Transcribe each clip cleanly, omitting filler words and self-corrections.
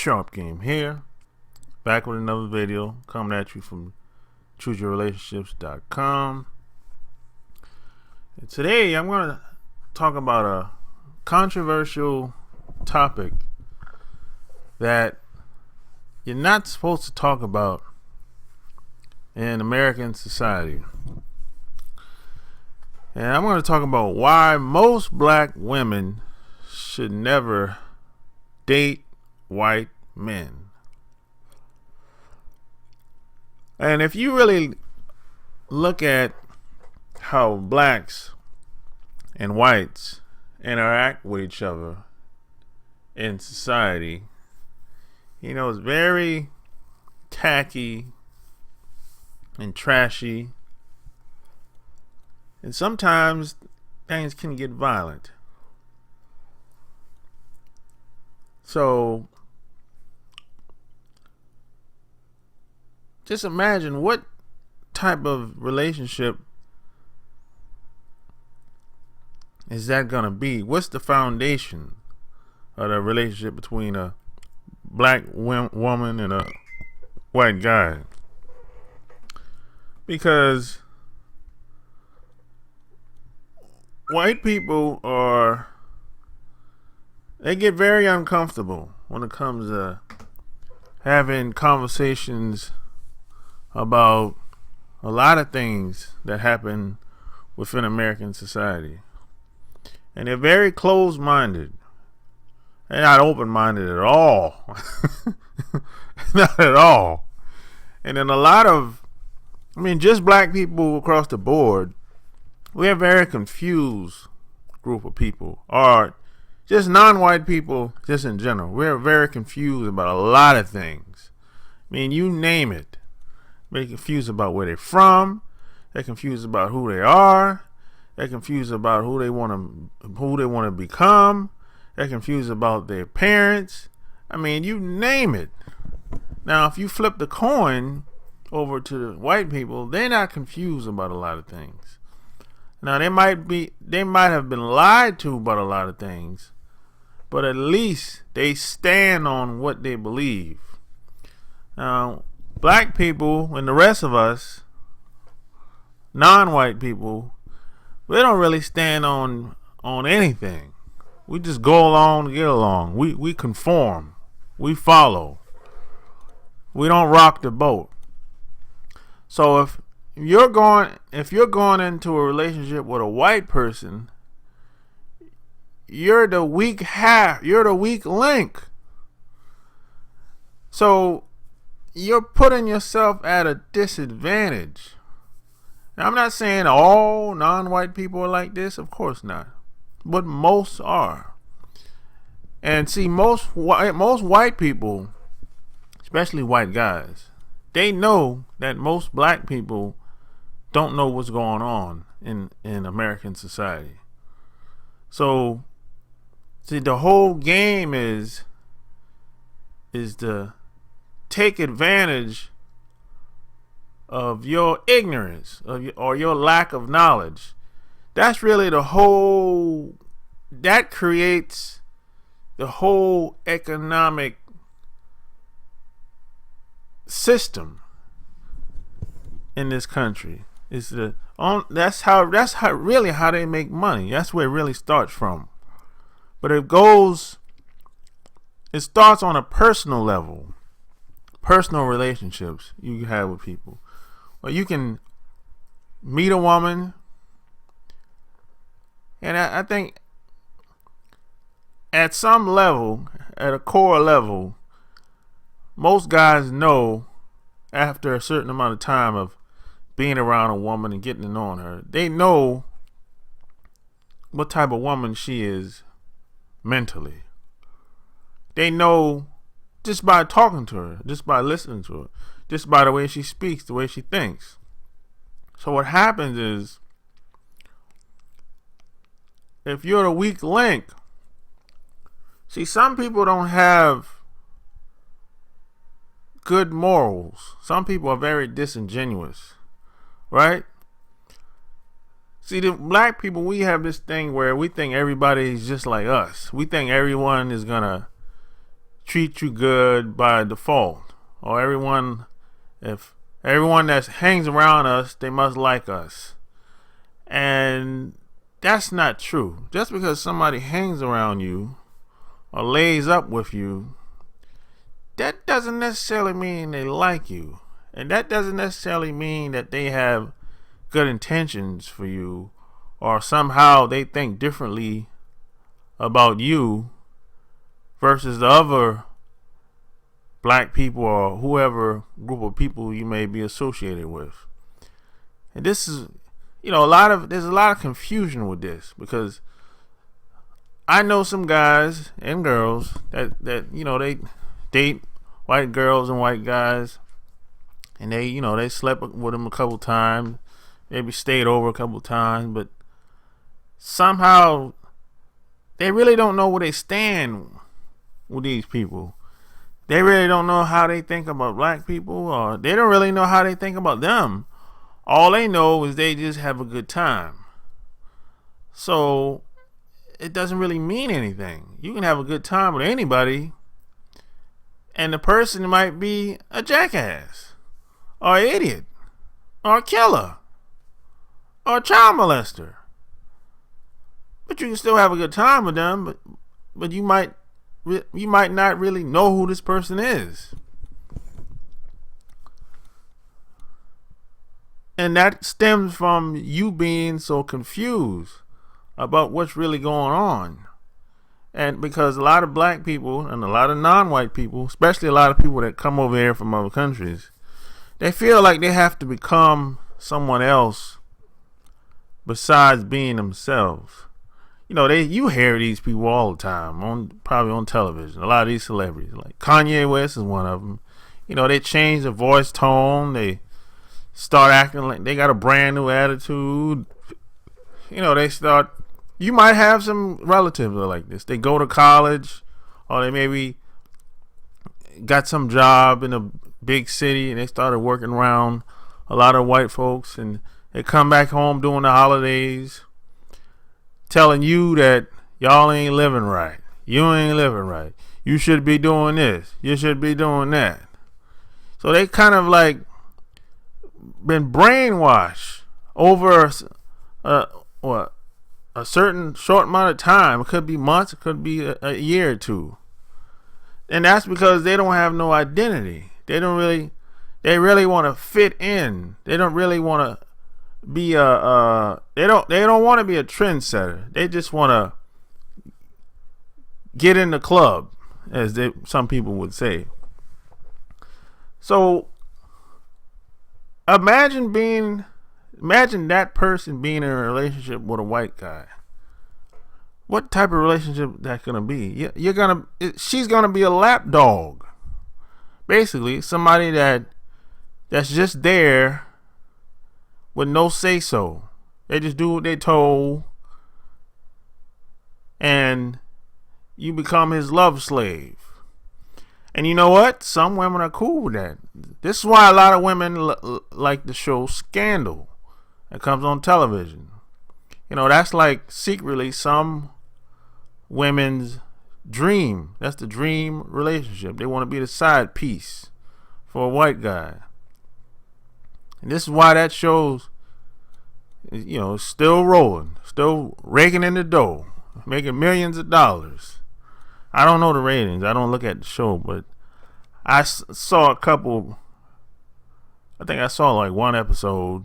Sharp Game here, back with another video coming at you from chooseyourrelationships.com. And today I'm going to talk about a controversial topic that you're not supposed to talk about in American society. And I'm going to talk about why most black women should never date white men. And if you really look at how blacks and whites interact with each other in society, you know, it's very tacky and trashy. And sometimes things can get violent. So just imagine what type of relationship is that going to be? What's the foundation of the relationship between a black woman and a white guy? Because white people they get very uncomfortable when it comes to having conversations about a lot of things that happen within American society. And they're very closed-minded. They're not open-minded at all. Not at all. And then just black people across the board, we're a very confused group of people. Or just non-white people, just in general. We're very confused about a lot of things. I mean, you name it. They're confused about where they're from. They're confused about who they are. They're confused about who they want to become. They're confused about their parents. I mean, you name it. Now, if you flip the coin over to the white people, they're not confused about a lot of things. Now, they might have been lied to about a lot of things, but at least they stand on what they believe. Now, black people and the rest of us, non-white people, we don't really stand on anything. We just go along to get along. We conform. We follow. We don't rock the boat. So if you're going into a relationship with a white person, you're the weak half. You're the weak link. So you're putting yourself at a disadvantage. Now, I'm not saying all non-white people are like this. Of course not. But most are. And see, most white people, especially white guys, they know that most black people don't know what's going on in American society. So, see, the whole game is to take advantage of your ignorance or your lack of knowledge. That's really that creates the whole economic system in this country. That's how they make money. That's where it really starts from. But it starts on a personal level. Personal relationships you have with people. Well, you can meet a woman, and I think at some level, at a core level, most guys know after a certain amount of time of being around a woman and getting to know her, they know what type of woman she is mentally. They know just by talking to her, just by listening to her, just by the way she speaks, the way she thinks. So what happens is, if you're the weak link, see, some people don't have good morals. Some people are very disingenuous, right? See, the black people, we have this thing where we think everybody's just like us. We think everyone is gonna treat you good by default, or if everyone that hangs around us, they must like us. And that's not true. Just because somebody hangs around you or lays up with you, that doesn't necessarily mean they like you. And that doesn't necessarily mean that they have good intentions for you, or somehow they think differently about you versus the other black people or whoever group of people you may be associated with. And this is, there's a lot of confusion with this, because I know some guys and girls that they date white girls and white guys, and they slept with them a couple times, maybe stayed over a couple times, but somehow they really don't know where they stand with these people. They really don't know how they think about black people, or they don't really know how they think about them. All they know is they just have a good time. So it doesn't really mean anything. You can have a good time with anybody, and the person might be a jackass, or an idiot, or a killer, or a child molester. But you can still have a good time with them, but you might not really know who this person is. And that stems from you being so confused about what's really going on. And because a lot of black people and a lot of non-white people, especially a lot of people that come over here from other countries, they feel like they have to become someone else besides being themselves. You hear these people all the time, probably on television. A lot of these celebrities, like Kanye West is one of them. They change the voice tone. They start acting like they got a brand new attitude. You might have some relatives that are like this. They go to college, or they maybe got some job in a big city, and they started working around a lot of white folks, and they come back home during the holidays telling you that y'all ain't living right. You ain't living right. You should be doing this. You should be doing that. So they kind of like been brainwashed over a certain short amount of time. It could be months. It could be a year or two. And that's because they don't have no identity. They really want to fit in. They don't really want to be they don't want to be a trendsetter. They just want to get in the club, as some people would say. So imagine that person being in a relationship with a white guy. What type of relationship that's gonna be? She's gonna be a lap dog. Basically, somebody that's just there with no say so. They just do what they told, and you become his love slave. And you know what? Some women are cool with that. This is why a lot of women like the show Scandal that comes on television. That's like secretly some women's dream. That's the dream relationship. They want to be the side piece for a white guy. And this is why that show's, still rolling, still raking in the dough, making millions of dollars. I don't know the ratings. I don't look at the show, but I saw a couple. I think I saw like one episode,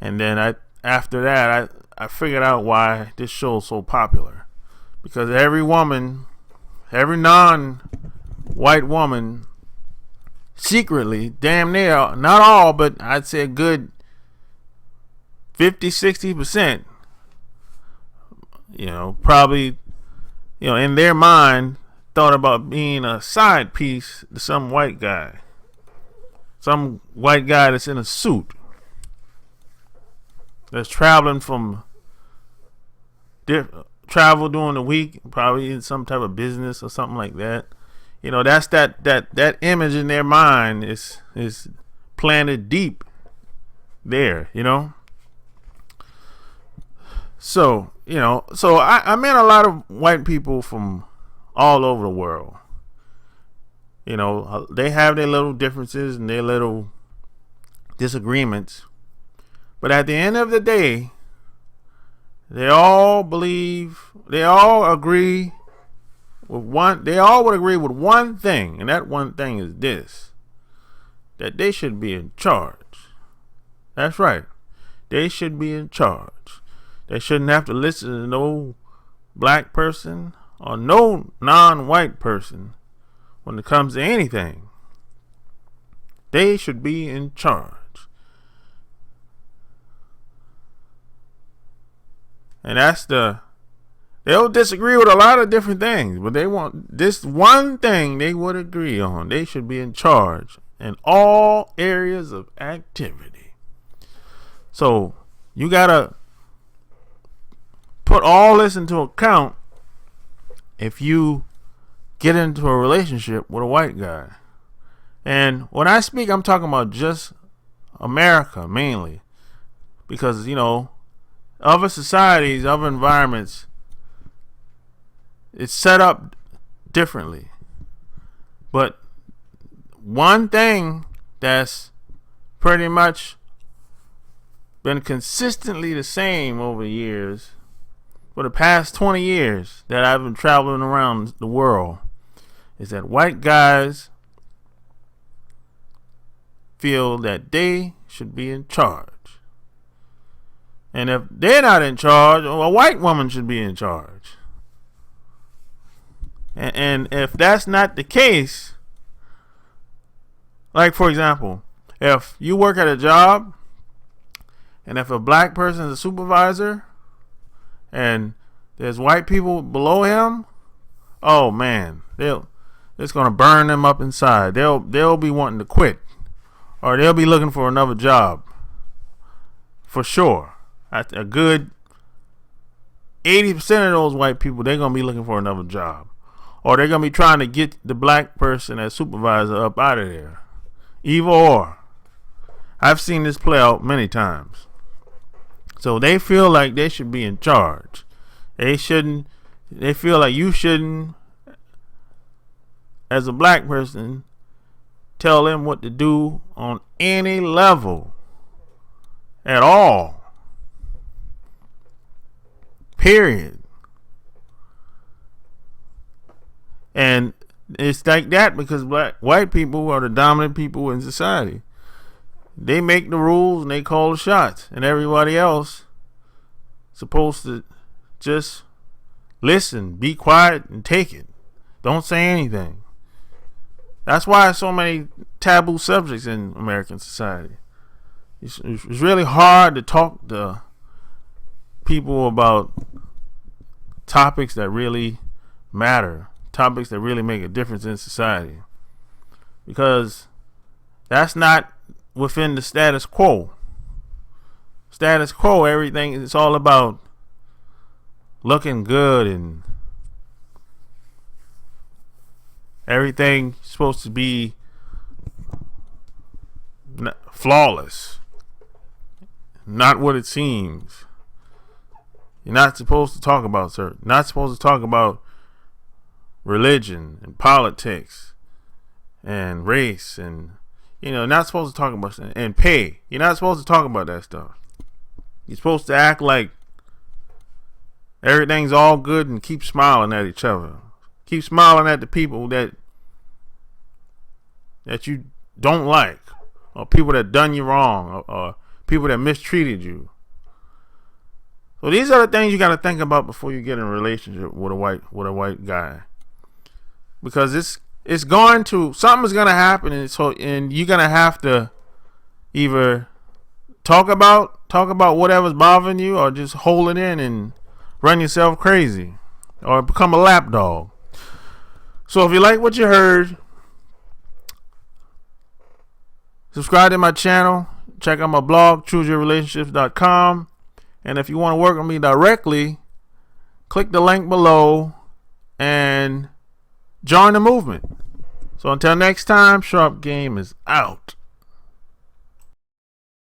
and then after that I figured out why this show is so popular. Because every woman, every non-white woman, secretly, damn near, not all, but I'd say a good 50-60%, probably, in their mind, thought about being a side piece to some white guy. Some white guy that's in a suit, that's traveling travel during the week, probably in some type of business or something like that. That's that image in their mind is planted deep there, So, I met a lot of white people from all over the world. You know, they have their little differences and their little disagreements. But at the end of the day, they all agree with one thing, and that one thing is this: that they should be in charge. That's right. They should be in charge. They shouldn't have to listen to no black person or no non-white person when it comes to anything. They should be in charge. And they'll disagree with a lot of different things, but they want this one thing they would agree on. They should be in charge in all areas of activity. So you gotta put all this into account if you get into a relationship with a white guy. And when I speak, I'm talking about just America mainly, because, you know, other societies, other environments, it's set up differently. But one thing that's pretty much been consistently the same over the years, for the past 20 years that I've been traveling around the world, is that white guys feel that they should be in charge. And if they're not in charge, a white woman should be in charge. And if that's not the case, like for example, if you work at a job and if a black person is a supervisor and there's white people below him, oh man, it's gonna burn them up inside. They'll be wanting to quit, or they'll be looking for another job for sure. A good 80% of those white people, they're gonna be looking for another job, or they're gonna be trying to get the black person as supervisor up out of there. Either or. I've seen this play out many times. So they feel like they should be in charge. They feel like you shouldn't, as a black person, tell them what to do on any level at all. Period. And it's like that because white people are the dominant people in society. They make the rules and they call the shots, and everybody else supposed to just listen, be quiet, and take it. Don't say anything. That's why there's so many taboo subjects in American society. It's really hard to talk to people about topics that really matter, topics that really make a difference in society, because that's not within the status quo. Status quo, everything, it's all about looking good and everything supposed to be flawless. Not what it seems. You're not supposed to talk about not supposed to talk about religion and politics and race, and not supposed to talk about and pay. You're not supposed to talk about that stuff. You're supposed to act like everything's all good and keep smiling at each other. Keep smiling at the people that you don't like, or people that done you wrong, or people that mistreated you. So these are the things you got to think about before you get in a relationship with a white guy, because something's gonna happen, and you're gonna have to either talk about whatever's bothering you, or just hold it in and run yourself crazy, or become a lapdog. So if you like what you heard, subscribe to my channel, check out my blog, chooseyourrelationships.com. And if you want to work with me directly, click the link below and join the movement. So until next time, Sharp Game is out.